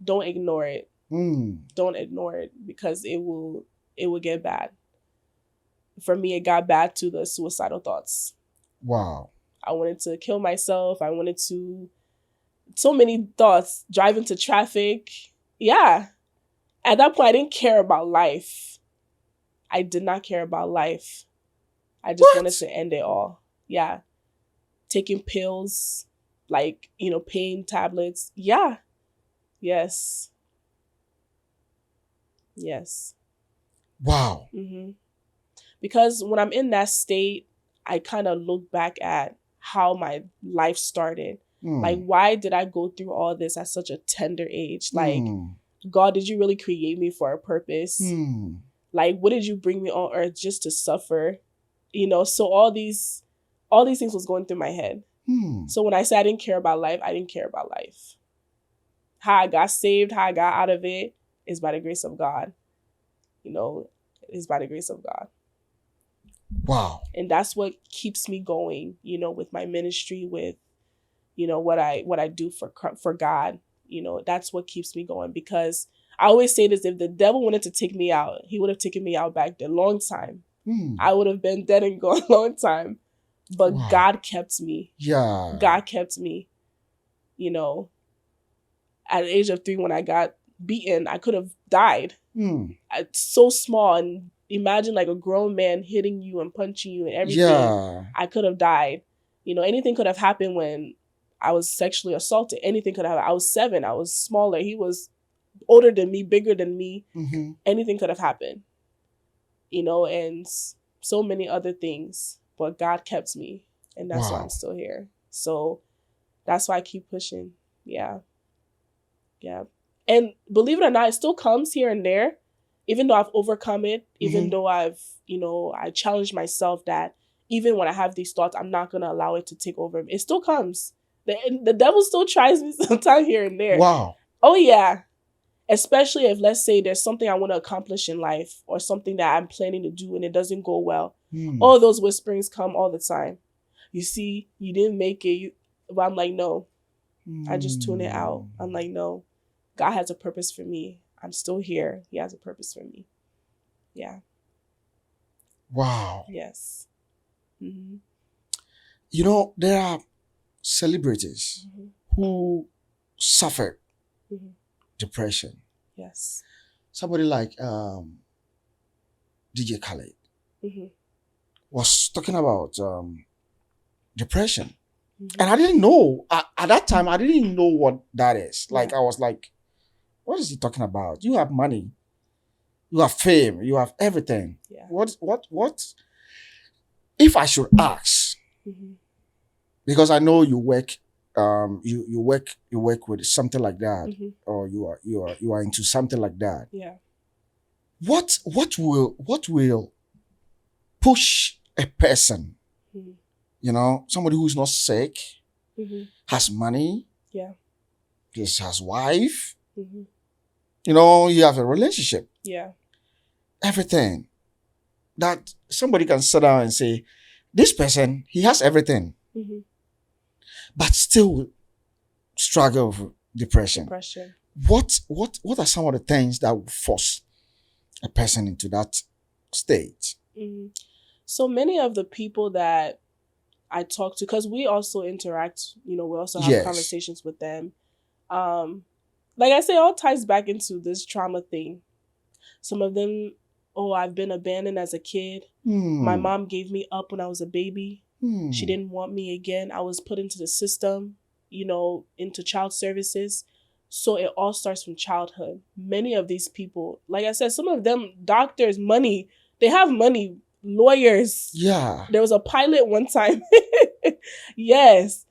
Don't ignore it. Don't ignore it, because it will get bad. For me, it got bad to the suicidal thoughts. Wow. I wanted to kill myself. I wanted to, so many thoughts, drive into traffic. Yeah. At that point, I didn't care about life. I did not care about life. I just wanted to end it all. Yeah. Taking pills, pain tablets. Yeah. Yes. Yes. Wow. Because when I'm in that state, I kind of look back at how my life started. Like, why did I go through all this at such a tender age? Like, God, did you really create me for a purpose? Like, what did you bring me on earth just to suffer? So all these things was going through my head. So when I say I didn't care about life, I didn't care about life. How I got saved, how I got out of it is by the grace of God. It's by the grace of God. Wow. And that's what keeps me going, with my ministry, with, what I do for God. That's what keeps me going, because I always say this: if the devil wanted to take me out, he would have taken me out back then, long time. I would have been dead and gone long time. But wow. God kept me. Yeah. God kept me. At the age of 3, when I got beaten, I could have died. It's so small, and imagine like a grown man hitting you and punching you and everything. Yeah. I could have died. Anything could have happened when I was sexually assaulted. Anything could have happened. I was 7. I was smaller. He was older than me, bigger than me. Anything could have happened. And so many other things. But God kept me. And that's why I'm still here. So that's why I keep pushing. Yeah. Yeah. And believe it or not, it still comes here and there. Even though I've overcome it, even though I've, I challenge myself that even when I have these thoughts, I'm not going to allow it to take over me. It still comes. The devil still tries me sometimes here and there. Wow. Oh, yeah. Especially if, let's say, there's something I want to accomplish in life or something that I'm planning to do and it doesn't go well. All those whisperings come all the time. You see, you didn't make it. But I'm like, no, I just tune it out. I'm like, no, God has a purpose for me. I'm still here. He has a purpose for me. Yeah. Wow. Yes. Mm-hmm. You know, there are celebrities Mm-hmm. who suffered Mm-hmm. depression. Yes. Somebody like DJ Khaled Mm-hmm. was talking about depression. Mm-hmm. And I didn't know, at that time, I didn't even know what that is. Like, Yeah. I was like, what is he talking about? You have money, you have fame, you have everything. Yeah. What? If I should ask, Mm-hmm. because I know you work, you work with something like that, Mm-hmm. or you are into something like that. Yeah. What will push a person, Mm-hmm. you know, somebody who's not sick, Mm-hmm. has money, Yeah. just has wife, Mm-hmm. you know, you have a relationship, Yeah. everything, that somebody can sit down and say, this person, he has everything, Mm-hmm. but still struggle with depression. Depression. What are some of the things that would force a person into that state? Mm-hmm. So many of the people that I talk to, because we also interact, we also have Yes. conversations with them. Like I say, it all ties back into this trauma thing. Some of them, I've been abandoned as a kid. My mom gave me up when I was a baby. She didn't want me again. I was put into the system, into child services. So it all starts from childhood. Many of these people, like I said, some of them, doctors, money, they have money, lawyers. Yeah. There was a pilot one time. Yes.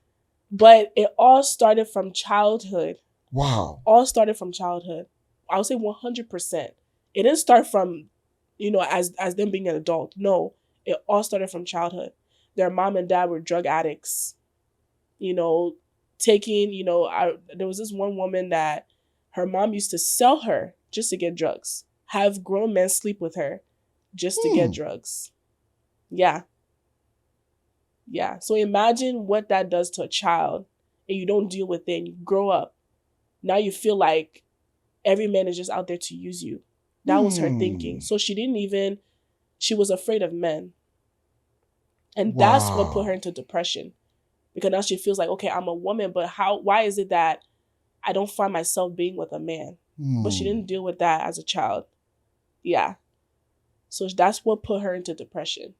But it all started from childhood. Wow. All started from childhood. I would say 100%. It didn't start from, as them being an adult. No, it all started from childhood. Their mom and dad were drug addicts. Taking, there was this one woman that her mom used to sell her just to get drugs. Have grown men sleep with her just to get drugs. Yeah. Yeah. So imagine what that does to a child, and you don't deal with it and you grow up. Now you feel like every man is just out there to use you. That was her thinking. So she was afraid of men. And that's what put her into depression. Because now she feels like, okay, I'm a woman, but why is it that I don't find myself being with a man? But she didn't deal with that as a child. Yeah. So that's what put her into depression.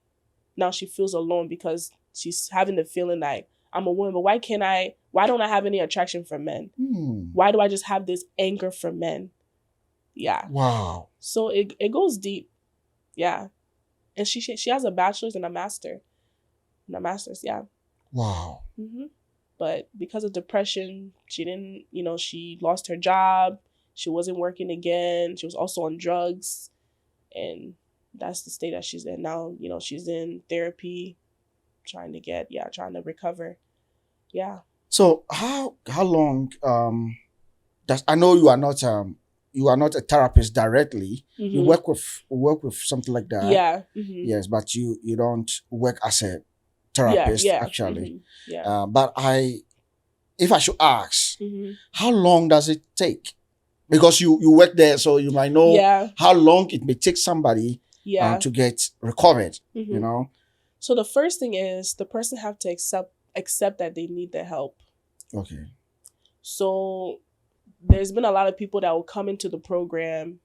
Now she feels alone because she's having the feeling like, I'm a woman, but why don't I have any attraction for men? Why do I just have this anger for men? Yeah. Wow. So it goes deep. Yeah. And she has a bachelor's and a master's. Yeah. Wow. Mm-hmm. But because of depression, she didn't, she lost her job. She wasn't working again. She was also on drugs. And that's the state that she's in now. She's in therapy, trying to recover. Yeah. So how long I know you are not a therapist directly. Mm-hmm. You work with something like that. Yeah. Mm-hmm. Yes, but you don't work as a therapist actually. Mm-hmm. Yeah. But if I should ask, Mm-hmm. how long does it take? Because you work there, so you might know how long it may take somebody to get recovered. Mm-hmm. So the first thing is the person have to accept that they need the help. Okay. So there's been a lot of people that will come into the program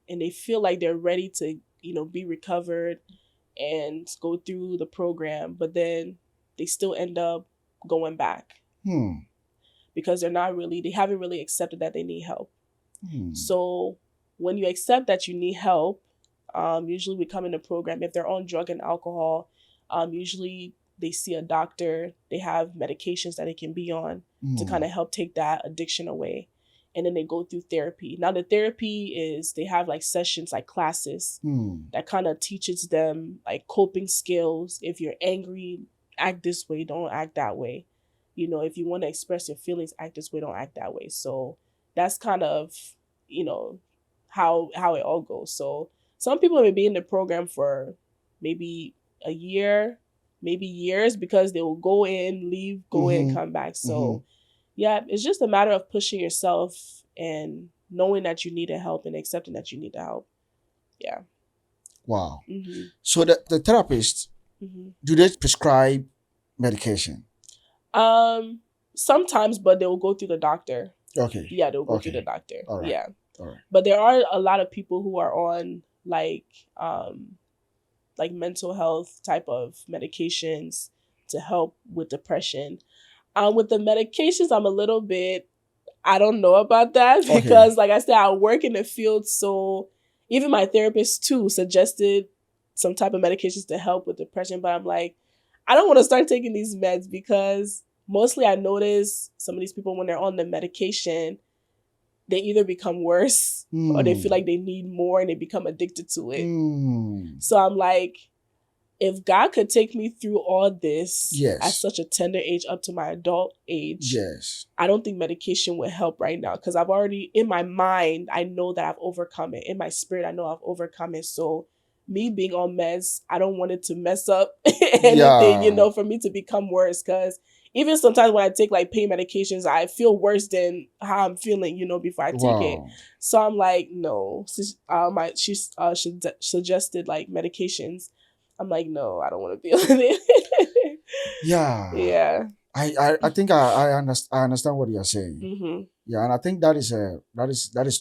and they feel like they're ready to, be recovered and go through the program, but then they still end up going back because they haven't really accepted that they need help. So when you accept that you need help, usually we come in the program, if they're on drug and alcohol, usually they see a doctor, they have medications that they can be on to kind of help take that addiction away. And then they go through therapy. Now the therapy is, they have like sessions, like classes that kind of teaches them like coping skills. If you're angry, act this way, don't act that way. If you want to express your feelings, act this way, don't act that way. So that's kind of how it all goes. So some people may be in the program for maybe a year, maybe years, because they will go in, leave, go in, Mm-hmm. come back. Mm-hmm. So yeah, it's just a matter of pushing yourself and knowing that you need help and accepting that you need help. Yeah. Wow. Mm-hmm. So the therapist, Mm-hmm. do they prescribe medication? Sometimes, but they will go through the doctor. Okay. Yeah, they'll go through the Okay. doctor. All right. Yeah. All right. But there are a lot of people who are on like mental health type of medications to help with depression. With the medications, I'm a little bit, I don't know about that Okay. because, like I said, I work in the field. So even my therapist too suggested some type of medications to help with depression. But I'm like, I don't want to start taking these meds because mostly I notice some of these people, when they're on the medication, they either become worse or they feel like they need more and they become addicted to it. So I'm like, if God could take me through all this at such a tender age up to my adult age, I don't think medication would help right now because I've already, in my mind, I know that I've overcome it. In my spirit, I know I've overcome it. So me being on meds, I don't want it to mess up anything, for me to become worse. Because even sometimes when I take like pain medications, I feel worse than how I'm feeling, before I take it. So I'm like, no. She suggested like medications. I'm like, no, I don't want to be on it. Yeah. I think I understand what you're saying. Mm-hmm. Yeah, and I think that is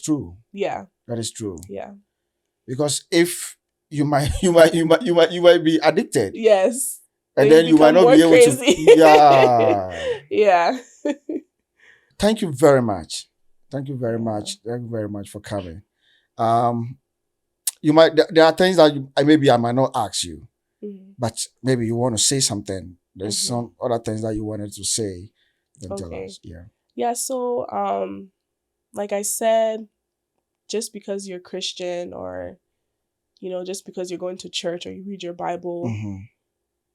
true. Yeah. That is true. Yeah. Because if you might be addicted. Yes. And then you might not be able crazy. to. Yeah. Yeah. Thank you very much. Thank you very much. Thank you very much for coming. You might there are things that maybe I might not ask you, but maybe you want to say something. There's some other things that you wanted to say. Then tell us. Yeah. Yeah. So, like I said, just because you're Christian or, just because you're going to church or you read your Bible,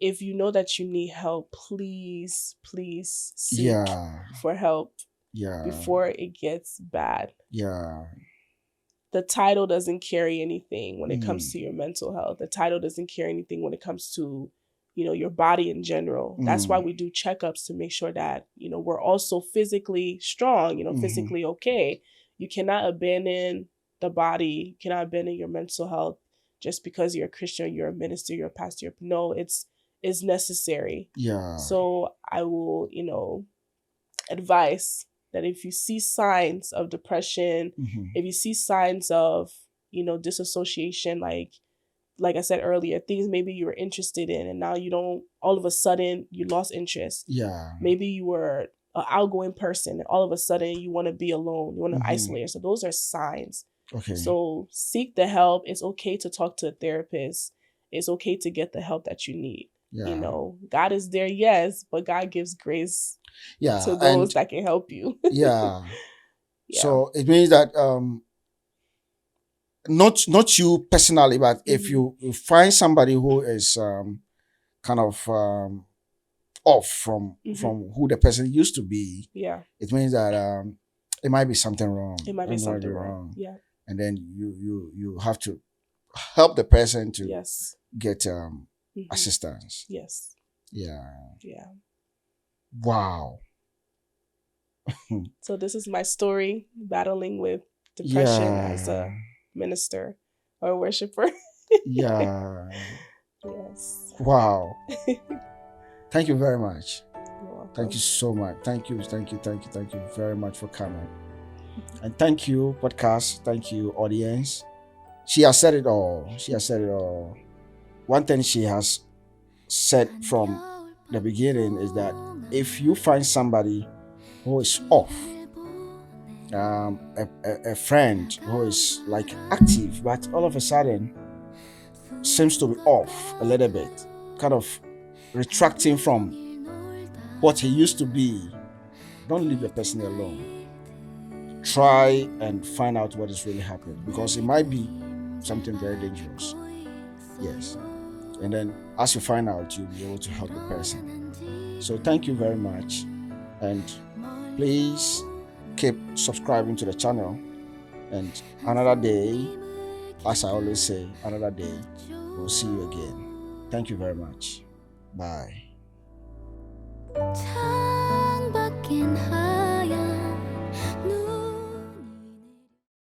if you know that you need help, please seek for help before it gets bad. Yeah. The title doesn't carry anything when it comes to your mental health. The title doesn't carry anything when it comes to, your body in general. That's why we do checkups to make sure that, we're also physically strong, physically okay. You cannot abandon the body. You cannot abandon your mental health just because you're a Christian, you're a minister, you're a pastor. No, it's necessary. Yeah. So I will, advise that if you see signs of depression, if you see signs of, disassociation, like I said earlier, things maybe you were interested in and now you don't, all of a sudden you lost interest. Yeah. Maybe you were an outgoing person and all of a sudden you want to be alone, you want to isolate. So those are signs. Okay. So seek the help. It's okay to talk to a therapist. It's okay to get the help that you need. Yeah. God is there, yes, but God gives grace to those that can help you. Yeah. So it means that not you personally, but if you find somebody who is kind of off from who the person used to be, it means that it might be something wrong. It might be something wrong. Yeah. And then you have to help the person to get assistance. Yes. Yeah. Yeah. Wow. So this is my story, battling with depression as a minister or a worshiper. Yeah. Yes. Wow. Thank you very much. You're welcome. Thank you so much. Thank you very much for coming. And thank you, podcast. Thank you, audience. She has said it all. One thing she has said from the beginning is that if you find somebody who is off, a friend who is like active, but all of a sudden seems to be off a little bit, kind of retracting from what he used to be, don't leave the person alone. Try and find out what is really happening, because it might be something very dangerous. Yes. And then as you find out, you'll be able to help the person. So thank you very much. And please keep subscribing to the channel And another day, as I always say, another day, we'll see you again. Thank you very much. Bye. 창밖엔